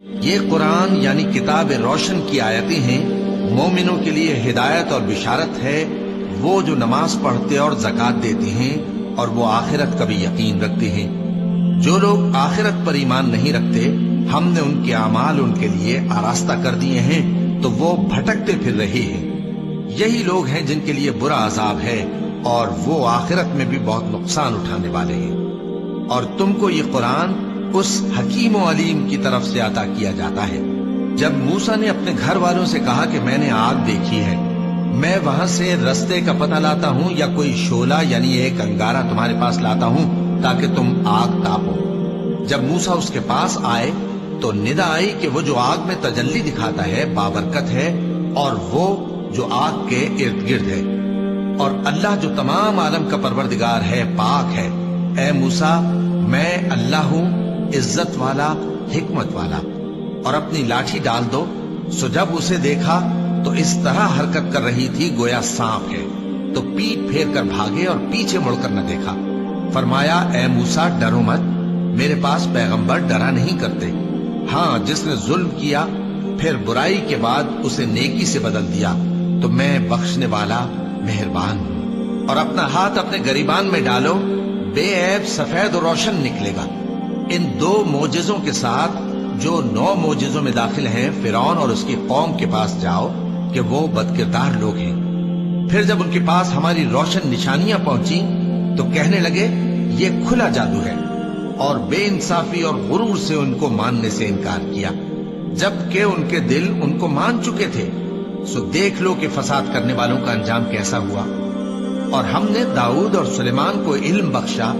یہ قرآن یعنی کتاب روشن کی آیتیں ہیں، مومنوں کے لیے ہدایت اور بشارت ہے، وہ جو نماز پڑھتے اور زکوٰۃ دیتے ہیں اور وہ آخرت کا بھی یقین رکھتے ہیں۔ جو لوگ آخرت پر ایمان نہیں رکھتے، ہم نے ان کے اعمال ان کے لیے آراستہ کر دیے ہیں تو وہ بھٹکتے پھر رہے ہیں۔ یہی لوگ ہیں جن کے لیے برا عذاب ہے اور وہ آخرت میں بھی بہت نقصان اٹھانے والے ہیں۔ اور تم کو یہ قرآن اس حکیم و علیم کی طرف سے عطا کیا جاتا ہے۔ جب موسیٰ نے اپنے گھر والوں سے کہا کہ میں نے آگ دیکھی ہے، میں وہاں سے رستے کا پتہ لاتا ہوں یا کوئی شعلہ یعنی ایک انگارہ تمہارے پاس لاتا ہوں تاکہ تم آگ تاپو۔ جب موسیٰ اس کے پاس آئے تو ندا آئی کہ وہ جو آگ میں تجلی دکھاتا ہے بابرکت ہے، اور وہ جو آگ کے ارد گرد ہے، اور اللہ جو تمام عالم کا پروردگار ہے پاک ہے۔ اے موسیٰ، میں اللہ ہوں، عزت والا، حکمت والا، اور اپنی لاٹھی ڈال دو۔ سو جب اسے دیکھا تو اس طرح حرکت کر رہی تھی گویا سانپ ہے، تو پیٹ پھیر کر بھاگے اور پیچھے مڑ کر نہ دیکھا۔ فرمایا، اے موسیٰ، ڈرو مت، میرے پاس پیغمبر ڈرا نہیں کرتے۔ ہاں، جس نے ظلم کیا پھر برائی کے بعد اسے نیکی سے بدل دیا تو میں بخشنے والا مہربان ہوں۔ اور اپنا ہاتھ اپنے گریبان میں ڈالو، بے عیب سفید و روشن نکلے گا۔ ان 2 معجزوں کے ساتھ جو 9 معجزوں میں داخل ہیں فرعون اور اس کی قوم کے پاس جاؤ کہ وہ بدکردار لوگ ہیں۔ پھر جب ان کے پاس ہماری روشن نشانیاں پہنچی تو کہنے لگے یہ کھلا جادو ہے، اور بے انصافی اور غرور سے ان کو ماننے سے انکار کیا، جبکہ ان کے دل ان کو مان چکے تھے۔ سو دیکھ لو کہ فساد کرنے والوں کا انجام کیسا ہوا۔ اور ہم نے داؤد اور سلیمان کو علم بخشا،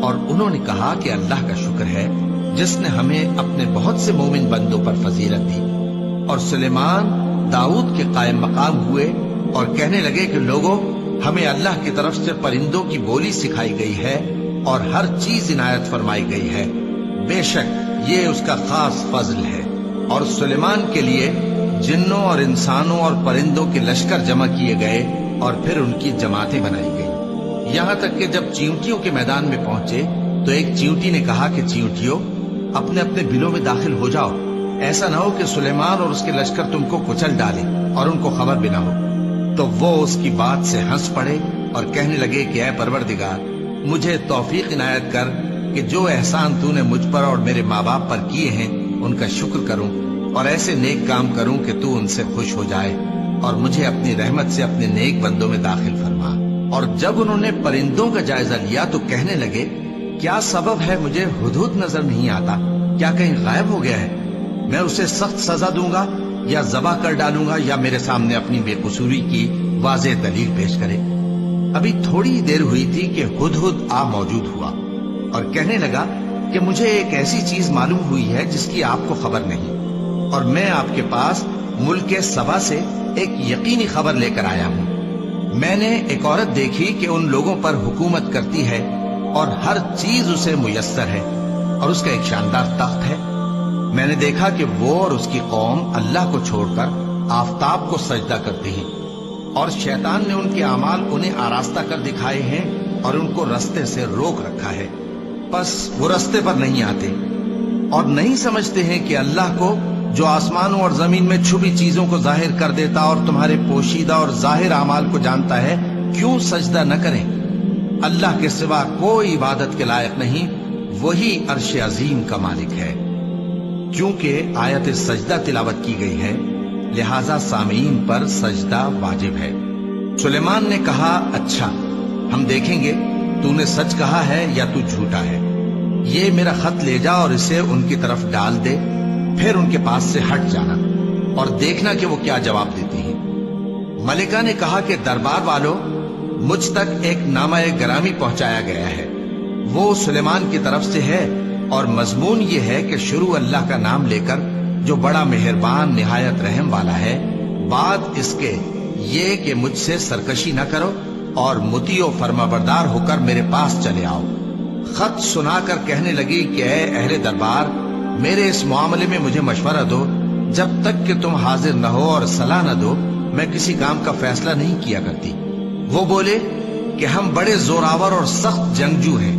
اور انہوں نے کہا کہ اللہ کا شکر ہے جس نے ہمیں اپنے بہت سے مومن بندوں پر فضیلت دی۔ اور سلیمان داؤد کے قائم مقام ہوئے اور کہنے لگے کہ لوگوں، ہمیں اللہ کی طرف سے پرندوں کی بولی سکھائی گئی ہے اور ہر چیز عنایت فرمائی گئی ہے، بے شک یہ اس کا خاص فضل ہے۔ اور سلیمان کے لیے جنوں اور انسانوں اور پرندوں کے لشکر جمع کیے گئے اور پھر ان کی جماعتیں بنائی گئی، یہاں تک کہ جب چیونٹیوں کے میدان میں پہنچے تو ایک چیونٹی نے کہا کہ چیونٹیوں، اپنے اپنے بلوں میں داخل ہو جاؤ، ایسا نہ ہو کہ سلیمان اور اس کے لشکر تم کو کچل ڈالے اور ان کو خبر بھی نہ ہو۔ تو وہ اس کی بات سے ہنس پڑے اور کہنے لگے کہ اے پروردگار، مجھے توفیق عنایت کر کہ جو احسان تو نے مجھ پر اور میرے ماں باپ پر کیے ہیں ان کا شکر کروں، اور ایسے نیک کام کروں کہ تو ان سے خوش ہو جائے، اور مجھے اپنی رحمت سے اپنے نیک بندوں میں داخل فرما۔ اور جب انہوں نے پرندوں کا جائزہ لیا تو کہنے لگے کیا سبب ہے مجھے ہدہد نظر نہیں آتا؟ کیا کہیں غائب ہو گیا ہے؟ میں اسے سخت سزا دوں گا یا ذبح کر ڈالوں گا یا میرے سامنے اپنی بے قصوری کی واضح دلیل پیش کرے۔ ابھی تھوڑی ہی دیر ہوئی تھی کہ ہدہد آ موجود ہوا اور کہنے لگا کہ مجھے ایک ایسی چیز معلوم ہوئی ہے جس کی آپ کو خبر نہیں، اور میں آپ کے پاس ملک سبا سے ایک یقینی خبر لے کر آیا ہوں۔ میں نے ایک عورت دیکھی کہ ان لوگوں پر حکومت کرتی ہے اور ہر چیز اسے میسر ہے، اور اس کا ایک شاندار تخت ہے۔ میں نے دیکھا کہ وہ اور اس کی قوم اللہ کو چھوڑ کر آفتاب کو سجدہ کرتی ہیں، اور شیطان نے ان کے اعمال انہیں آراستہ کر دکھائے ہیں اور ان کو رستے سے روک رکھا ہے، پس وہ رستے پر نہیں آتے اور نہیں سمجھتے ہیں کہ اللہ کو جو آسمانوں اور زمین میں چھپی چیزوں کو ظاہر کر دیتا اور تمہارے پوشیدہ اور ظاہر اعمال کو جانتا ہے، کیوں سجدہ نہ کریں؟ اللہ کے سوا کوئی عبادت کے لائق نہیں، وہی عرش عظیم کا مالک ہے۔ کیونکہ آیت سجدہ تلاوت کی گئی ہے لہذا سامعین پر سجدہ واجب ہے۔ سلیمان نے کہا اچھا، ہم دیکھیں گے تو نے سچ کہا ہے یا تو جھوٹا ہے۔ یہ میرا خط لے جا اور اسے ان کی طرف ڈال دے، پھر ان کے پاس سے ہٹ جانا اور دیکھنا کہ وہ کیا جواب دیتی ہیں۔ ملکہ نے کہا کہ دربار والوں، مجھ تک ایک نامہ گرامی پہنچایا گیا ہے، وہ سلیمان کی طرف سے ہے، اور مضمون یہ ہے کہ شروع اللہ کا نام لے کر جو بڑا مہربان نہایت رحم والا ہے، بعد اس کے یہ کہ مجھ سے سرکشی نہ کرو اور مطیع و فرما بردار ہو کر میرے پاس چلے آؤ۔ خط سنا کر کہنے لگی کہ اے اہل دربار، میرے اس معاملے میں مجھے مشورہ دو، جب تک کہ تم حاضر نہ ہو اور صلاح نہ دو میں کسی کام کا فیصلہ نہیں کیا کرتی۔ وہ بولے کہ ہم بڑے زوراور اور سخت جنگجو ہیں،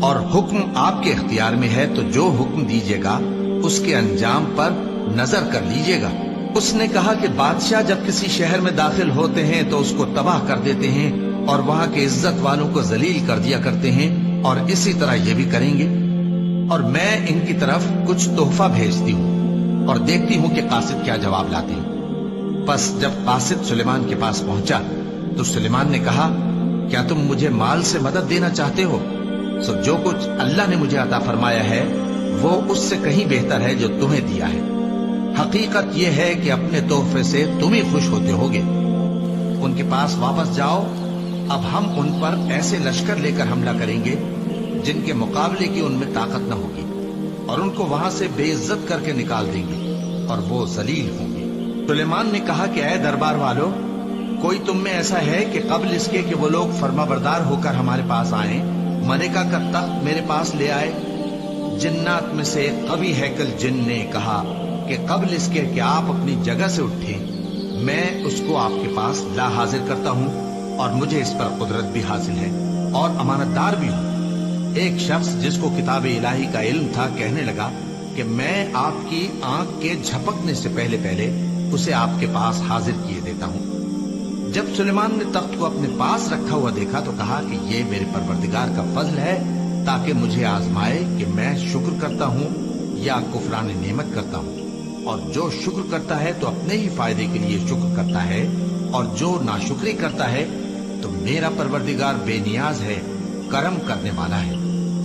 اور حکم آپ کے اختیار میں ہے، تو جو حکم دیجیے گا اس کے انجام پر نظر کر لیجیے گا۔ اس نے کہا کہ بادشاہ جب کسی شہر میں داخل ہوتے ہیں تو اس کو تباہ کر دیتے ہیں اور وہاں کے عزت والوں کو ذلیل کر دیا کرتے ہیں، اور اسی طرح یہ بھی کریں گے۔ اور میں ان کی طرف کچھ تحفہ بھیجتی ہوں اور دیکھتی ہوں کہ قاصد کیا جواب لاتے ہیں۔ پس جب قاصد سلیمان کے پاس پہنچا تو سلیمان نے کہا، کیا تم مجھے مال سے مدد دینا چاہتے ہو؟ سو جو کچھ اللہ نے مجھے عطا فرمایا ہے وہ اس سے کہیں بہتر ہے جو تمہیں دیا ہے۔ حقیقت یہ ہے کہ اپنے تحفے سے تم ہی خوش ہوتے ہوگے۔ ان کے پاس واپس جاؤ، اب ہم ان پر ایسے لشکر لے کر حملہ کریں گے جن کے مقابلے کی ان میں طاقت نہ ہوگی، اور ان کو وہاں سے بے عزت کر کے نکال دیں گے اور وہ ذلیل ہوں گے۔ سلیمان نے کہا کہ اے دربار والو، کوئی تم میں ایسا ہے کہ قبل اس کے کہ وہ لوگ فرما بردار ہو کر ہمارے پاس آئیں ملکہ کا تخت میرے پاس لے آئے؟ جنات میں سے قوی ہیکل جن نے کہا کہ قبل اس کے کہ آپ اپنی جگہ سے اٹھیں میں اس کو آپ کے پاس لا حاضر کرتا ہوں، اور مجھے اس پر قدرت بھی حاصل ہے اور امانت دار بھی ہوں۔ ایک شخص جس کو کتاب الہی کا علم تھا کہنے لگا کہ میں آپ کی آنکھ کے جھپکنے سے پہلے پہلے اسے آپ کے پاس حاضر کیے دیتا ہوں۔ جب سلیمان نے تخت کو اپنے پاس رکھا ہوا دیکھا تو کہا کہ یہ میرے پروردگار کا فضل ہے تاکہ مجھے آزمائے کہ میں شکر کرتا ہوں یا کفران نعمت کرتا ہوں، اور جو شکر کرتا ہے تو اپنے ہی فائدے کے لیے شکر کرتا ہے، اور جو ناشکری کرتا ہے تو میرا پروردگار بے نیاز ہے، کرم کرنے والا ہے۔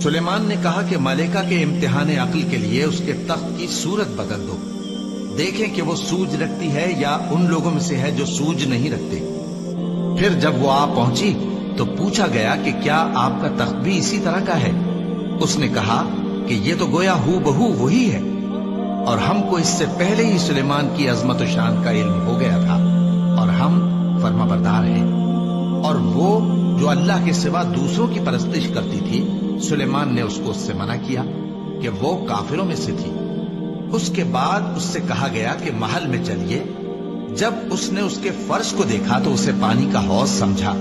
سلیمان نے کہا کہ ملکہ کے امتحان عقل کے لیے اس کے تخت کی صورت بدل دو، دیکھیں کہ وہ سوج رکھتی ہے یا ان لوگوں میں سے ہے جو سوج نہیں رکھتے۔ پھر جب وہ آ پہنچی تو پوچھا گیا کہ کیا آپ کا تخت بھی اسی طرح کا ہے؟ اس نے کہا کہ یہ تو گویا ہو بہو وہی ہے، اور ہم کو اس سے پہلے ہی سلیمان کی عظمت و شان کا علم ہو گیا تھا، اور ہم فرما بردار ہیں۔ اور وہ جو اللہ کے سوا دوسروں کی پرستش کرتی تھی، سلیمان نے اس کو اس سے منع کیا کہ وہ کافروں میں سے تھی۔ اس کے بعد اس سے کہا گیا کہ محل میں چلیے۔ جب اس نے اس کے فرش کو دیکھا تو اسے پانی کا حوض سمجھا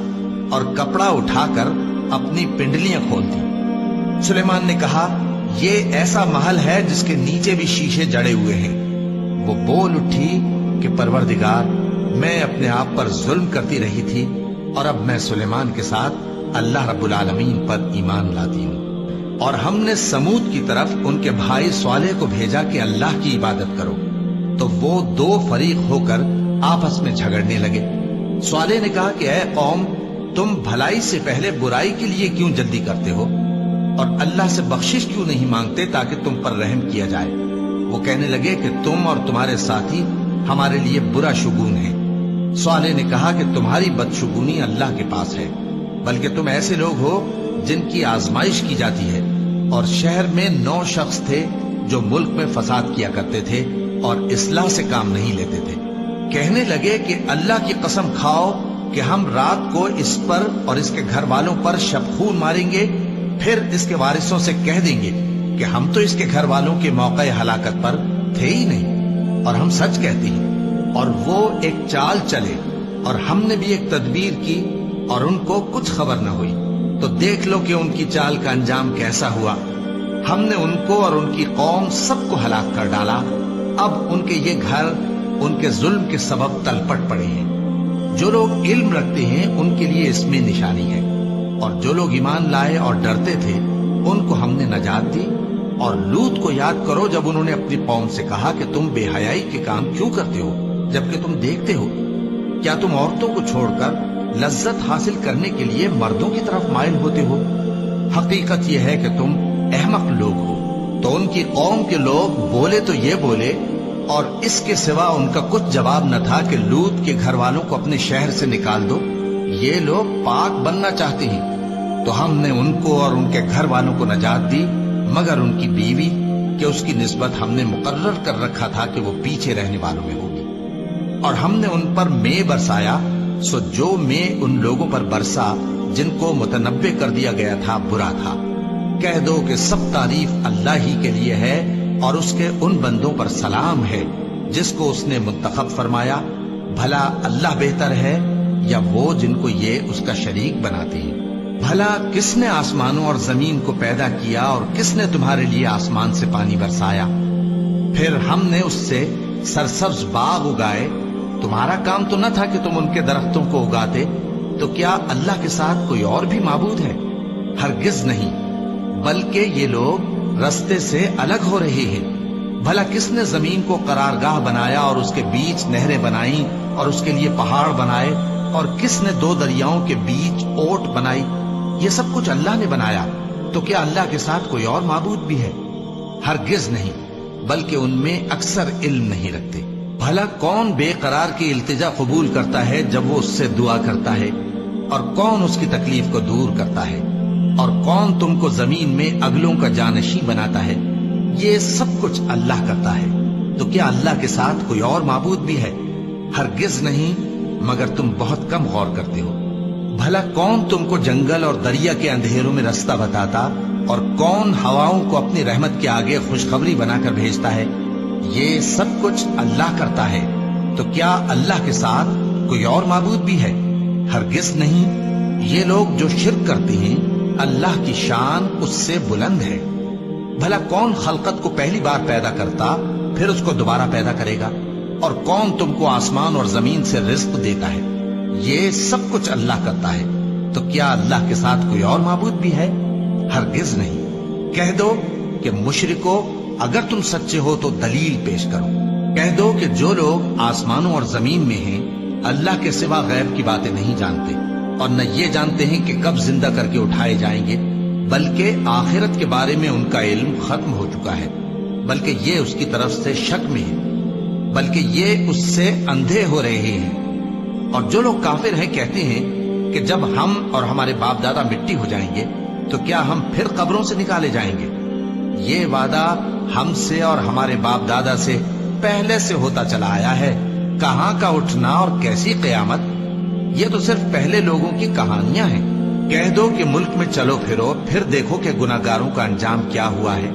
اور کپڑا اٹھا کر اپنی پنڈلیاں کھول دی۔ سلیمان نے کہا، یہ ایسا محل ہے جس کے نیچے بھی شیشے جڑے ہوئے ہیں۔ وہ بول اٹھی کہ پروردگار، میں اپنے آپ پر ظلم کرتی رہی تھی، اور اب میں سلیمان کے ساتھ اللہ رب العالمین پر ایمان لاتی ہوں۔ اور ہم نے سمود کی طرف ان کے بھائی صالح کو بھیجا کہ اللہ کی عبادت کرو، تو وہ دو فریق ہو کر آپس میں جھگڑنے لگے۔ صالح نے کہا کہ اے قوم، تم بھلائی سے پہلے برائی کے لیے کیوں جلدی کرتے ہو، اور اللہ سے بخشش کیوں نہیں مانگتے تاکہ تم پر رحم کیا جائے؟ وہ کہنے لگے کہ تم اور تمہارے ساتھی ہمارے لیے برا شگون ہیں۔ صالح نے کہا کہ تمہاری بدشگونی اللہ کے پاس ہے، بلکہ تم ایسے لوگ ہو جن کی آزمائش کی جاتی ہے۔ اور شہر میں 9 شخص تھے جو ملک میں فساد کیا کرتے تھے اور اصلاح سے کام نہیں لیتے تھے۔ کہنے لگے کہ اللہ کی قسم کھاؤ کہ ہم رات کو اس پر اور اس کے گھر والوں پر شبخون ماریں گے، پھر اس کے وارثوں سے کہہ دیں گے کہ ہم تو اس کے گھر والوں کے موقع ہلاکت پر تھے ہی نہیں، اور ہم سچ کہتے ہیں۔ اور وہ ایک چال چلے، اور ہم نے بھی ایک تدبیر کی، اور ان کو کچھ خبر نہ ہوئی۔ تو دیکھ لو کہ ان کی چال کا انجام کیسا ہوا۔ ہم نے ان کو اور ان کی قوم سب کو ہلاک کر ڈالا۔ اب ان کے یہ گھر ان کے ظلم کے سبب تلپٹ پڑے ہیں۔ جو لوگ علم رکھتے ہیں ان کے لیے اس میں نشانی ہے، اور جو لوگ ایمان لائے اور ڈرتے تھے ان کو ہم نے نجات دی۔ اور لوط کو یاد کرو جب انہوں نے اپنی قوم سے کہا کہ تم بے حیائی کے کام کیوں کرتے ہو جبکہ تم دیکھتے ہو؟ کیا تم عورتوں کو چھوڑ کر لذت حاصل کرنے کے لیے مردوں کی طرف مائل ہوتے ہو؟ حقیقت یہ ہے کہ تم احمق لوگ ہو۔ تو ان کی قوم کے لوگ بولے تو یہ بولے، اور اس کے سوا ان کا کچھ جواب نہ تھا کہ لوط کے گھر والوں کو اپنے شہر سے نکال دو، یہ لوگ پاک بننا چاہتے ہیں۔ تو ہم نے ان کو اور ان کے گھر والوں کو نجات دی، مگر ان کی بیوی کہ اس کی نسبت ہم نے مقرر کر رکھا تھا کہ وہ پیچھے رہنے والوں میں ہوگی۔ اور ہم نے ان پر مے برسایا، سو جو مے ان لوگوں پر برسا جن کو متنبع کر دیا گیا تھا برا تھا۔ کہہ دو کہ سب تعریف اللہ ہی کے لیے ہے، اور اس کے ان بندوں پر سلام ہے جس کو اس نے منتخب فرمایا۔ بھلا اللہ بہتر ہے یا وہ جن کو یہ اس کا شریک بناتے ہیں؟ بھلا کس نے آسمانوں اور زمین کو پیدا کیا، اور کس نے تمہارے لیے آسمان سے پانی برسایا؟ پھر ہم نے اس سے سرسبز باغ اگائے. تمہارا کام تو نہ تھا کہ تم ان کے درختوں کو اگاتے. تو کیا اللہ کے ساتھ کوئی اور بھی معبود ہے؟ ہرگز نہیں، بلکہ یہ لوگ رستے سے الگ ہو رہے ہیں. بھلا کس نے زمین کو قرارگاہ بنایا اور اس کے بیچ نہریں بنائیں اور اس کے لیے پہاڑ بنائے، اور کس نے دو دریاؤں کے بیچ اوٹ بنائی؟ یہ سب کچھ اللہ نے بنایا. تو کیا اللہ کے ساتھ کوئی اور معبود بھی ہے؟ ہرگز نہیں، بلکہ ان میں اکثر علم نہیں رکھتے. بھلا کون بے قرار کی التجا قبول کرتا ہے جب وہ اس سے دعا کرتا ہے، اور کون اس کی تکلیف کو دور کرتا ہے، اور کون تم کو زمین میں اگلوں کا جانشین بناتا ہے؟ یہ سب کچھ اللہ کرتا ہے. تو کیا اللہ کے ساتھ کوئی اور معبود بھی ہے؟ ہرگز نہیں، مگر تم بہت کم غور کرتے ہو. بھلا کون تم کو جنگل اور دریا کے اندھیروں میں رستہ بتاتا، اور کون ہواؤں کو اپنی رحمت کے آگے خوشخبری بنا کر بھیجتا ہے؟ یہ سب کچھ اللہ کرتا ہے. تو کیا اللہ کے ساتھ کوئی اور معبود بھی ہے؟ ہرگز نہیں. یہ لوگ جو شرک کرتے ہیں اللہ کی شان اس سے بلند ہے. بھلا کون خلقت کو پہلی بار پیدا کرتا پھر اس کو دوبارہ پیدا کرے گا؟ اور کون تم کو آسمان اور زمین سے رزق دیتا ہے؟ یہ سب کچھ اللہ کرتا ہے. تو کیا اللہ کے ساتھ کوئی اور معبود بھی ہے؟ ہرگز نہیں. کہہ دو کہ مشرکو، اگر تم سچے ہو تو دلیل پیش کرو. کہہ دو کہ جو لوگ آسمانوں اور زمین میں ہیں اللہ کے سوا غیب کی باتیں نہیں جانتے، اور نہ یہ جانتے ہیں کہ کب زندہ کر کے اٹھائے جائیں گے، بلکہ آخرت کے بارے میں ان کا علم ختم ہو چکا ہے، بلکہ یہ اس کی طرف سے شک میں ہے، بلکہ یہ اس سے اندھے ہو رہے ہیں. اور جو لوگ کافر ہیں کہتے ہیں کہ جب ہم اور ہمارے باپ دادا مٹی ہو جائیں گے تو کیا ہم پھر قبروں سے نکالے جائیں گے؟ یہ وعدہ ہم سے اور ہمارے باپ دادا سے پہلے سے ہوتا چلا آیا ہے. کہاں کا اٹھنا اور کیسی قیامت؟ یہ تو صرف پہلے لوگوں کی کہانیاں ہیں. کہہ دو کہ ملک میں چلو پھرو، پھر دیکھو کہ گناہگاروں کا انجام کیا ہوا ہے،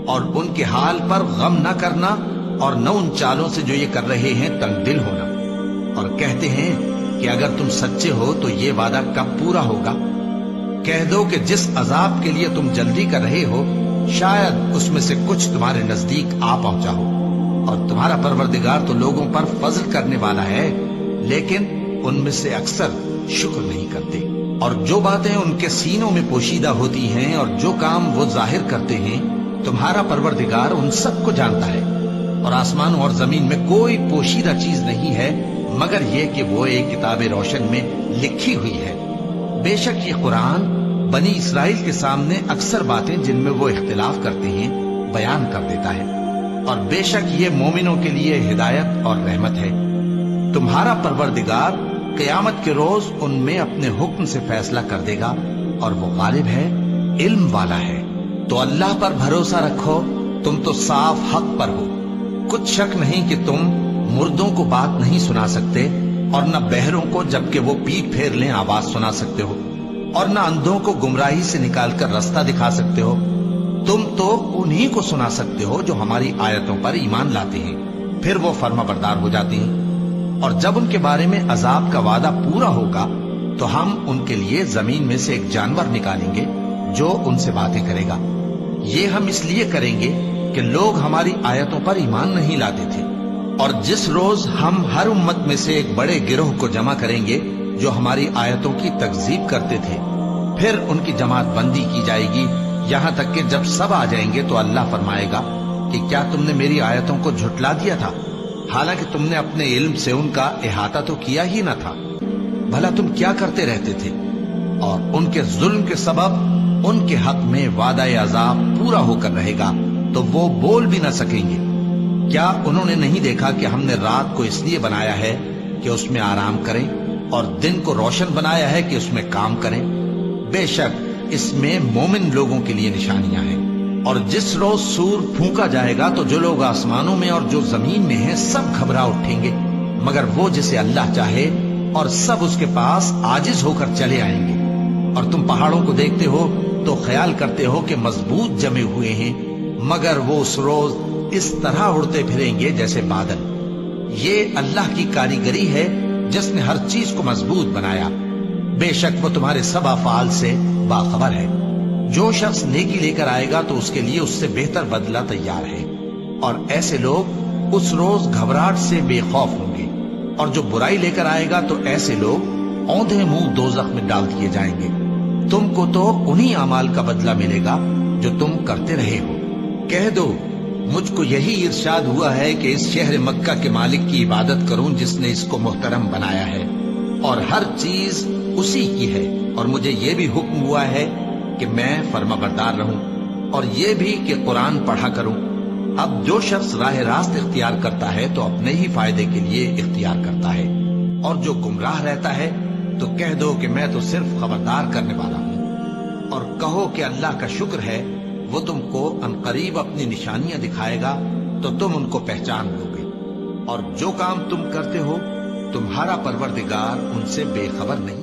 اور ان کے حال پر غم نہ کرنا، اور نہ ان چالوں سے جو یہ کر رہے ہیں تنگ دل ہونا. اور کہتے ہیں کہ اگر تم سچے ہو تو یہ وعدہ کب پورا ہوگا؟ کہہ دو کہ جس عذاب کے لیے تم جلدی کر رہے ہو شاید اس میں سے کچھ تمہارے نزدیک آ پہنچا ہو، اور تمہارا پروردگار تو لوگوں پر فضل کرنے والا ہے، لیکن ان میں سے اکثر شکر نہیں کرتے. اور جو باتیں ان کے سینوں میں پوشیدہ ہوتی ہیں اور جو کام وہ ظاہر کرتے ہیں تمہارا پروردگار ان سب کو جانتا ہے. اور آسمانوں اور زمین میں کوئی پوشیدہ چیز نہیں ہے مگر یہ کہ وہ ایک کتاب روشن میں لکھی ہوئی ہے. بے شک یہ قرآن بنی اسرائیل کے سامنے اکثر باتیں جن میں وہ اختلاف کرتے ہیں بیان کر دیتا ہے، اور بے شک یہ مومنوں کے لیے ہدایت اور رحمت ہے. تمہارا پروردگار قیامت کے روز ان میں اپنے حکم سے فیصلہ کر دے گا، اور وہ غالب ہے، علم والا ہے. تو اللہ پر بھروسہ رکھو، تم تو صاف حق پر ہو. کچھ شک نہیں کہ تم مردوں کو بات نہیں سنا سکتے، اور نہ بہروں کو جبکہ وہ پیٹ پھیر لیں آواز سنا سکتے ہو، اور نہ اندھوں کو گمراہی سے نکال کر رستہ دکھا سکتے ہو. تم تو انہی کو سنا سکتے ہو جو ہماری آیتوں پر ایمان لاتے ہیں، پھر وہ فرما بردار ہو جاتے ہیں. اور جب ان کے بارے میں عذاب کا وعدہ پورا ہوگا تو ہم ان کے لیے زمین میں سے ایک جانور نکالیں گے جو ان سے باتیں کرے گا. یہ ہم اس لیے کریں گے کہ لوگ ہماری آیتوں پر ایمان نہیں لاتے تھے. اور جس روز ہم ہر امت میں سے ایک بڑے گروہ کو جمع کریں گے جو ہماری آیتوں کی تکذیب کرتے تھے، پھر ان کی جماعت بندی کی جائے گی یہاں تک کہ جب سب آ جائیں گے تو اللہ فرمائے گا کہ کیا تم نے میری آیتوں کو جھٹلا دیا تھا، حالانکہ تم نے اپنے علم سے ان کا احاطہ تو کیا ہی نہ تھا. بھلا تم کیا کرتے رہتے تھے؟ اور ان کے ظلم کے سبب ان کے حق میں وعدہ عذاب پورا ہو کر رہے گا تو وہ بول بھی نہ سکیں گے. کیا انہوں نے نہیں دیکھا کہ ہم نے رات کو اس لیے بنایا ہے کہ اس میں آرام کریں، اور دن کو روشن بنایا ہے کہ اس میں کام کریں؟ بے شک اس میں مومن لوگوں کے لیے نشانیاں ہیں. اور جس روز سور پھونکا جائے گا تو جو لوگ آسمانوں میں اور جو زمین میں ہیں سب گھبرا اٹھیں گے، مگر وہ جسے اللہ چاہے، اور سب اس کے پاس عاجز ہو کر چلے آئیں گے. اور تم پہاڑوں کو دیکھتے ہو تو خیال کرتے ہو کہ مضبوط جمے ہوئے ہیں، مگر وہ اس روز اس طرح اڑتے پھریں گے جیسے بادل. یہ اللہ کی کاریگری ہے جس نے ہر چیز کو مضبوط بنایا. بے شک وہ تمہارے سب افعال سے باخبر ہے. جو شخص نیکی لے کر آئے گا تو اس کے لیے اس سے بہتر بدلہ تیار ہے، اور ایسے لوگ اس روز گھبراہٹ سے بے خوف ہوں گے، اور جو برائی لے کر آئے گا تو ایسے لوگ اوندھے منہ دوزخ میں ڈال دیے جائیں گے۔ تم کو تو انہی اعمال کا بدلہ ملے گا جو تم کرتے رہے ہو۔ کہہ دو مجھ کو یہی ارشاد ہوا ہے کہ اس شہر مکہ کے مالک کی عبادت کروں جس نے اس کو محترم بنایا ہے، اور ہر چیز اسی کی ہے، اور مجھے یہ بھی حکم ہوا ہے کہ میں فرما بردار رہوں، اور یہ بھی کہ قرآن پڑھا کروں۔ اب جو شخص راہ راست اختیار کرتا ہے تو اپنے ہی فائدے کے لیے اختیار کرتا ہے، اور جو گمراہ رہتا ہے تو کہہ دو کہ میں تو صرف خبردار کرنے والا ہوں، اور کہو کہ اللہ کا شکر ہے وہ تم کو عنقریب اپنی نشانیاں دکھائے گا تو تم ان کو پہچان لو گے، اور جو کام تم کرتے ہو تمہارا پروردگار ان سے بے خبر نہیں۔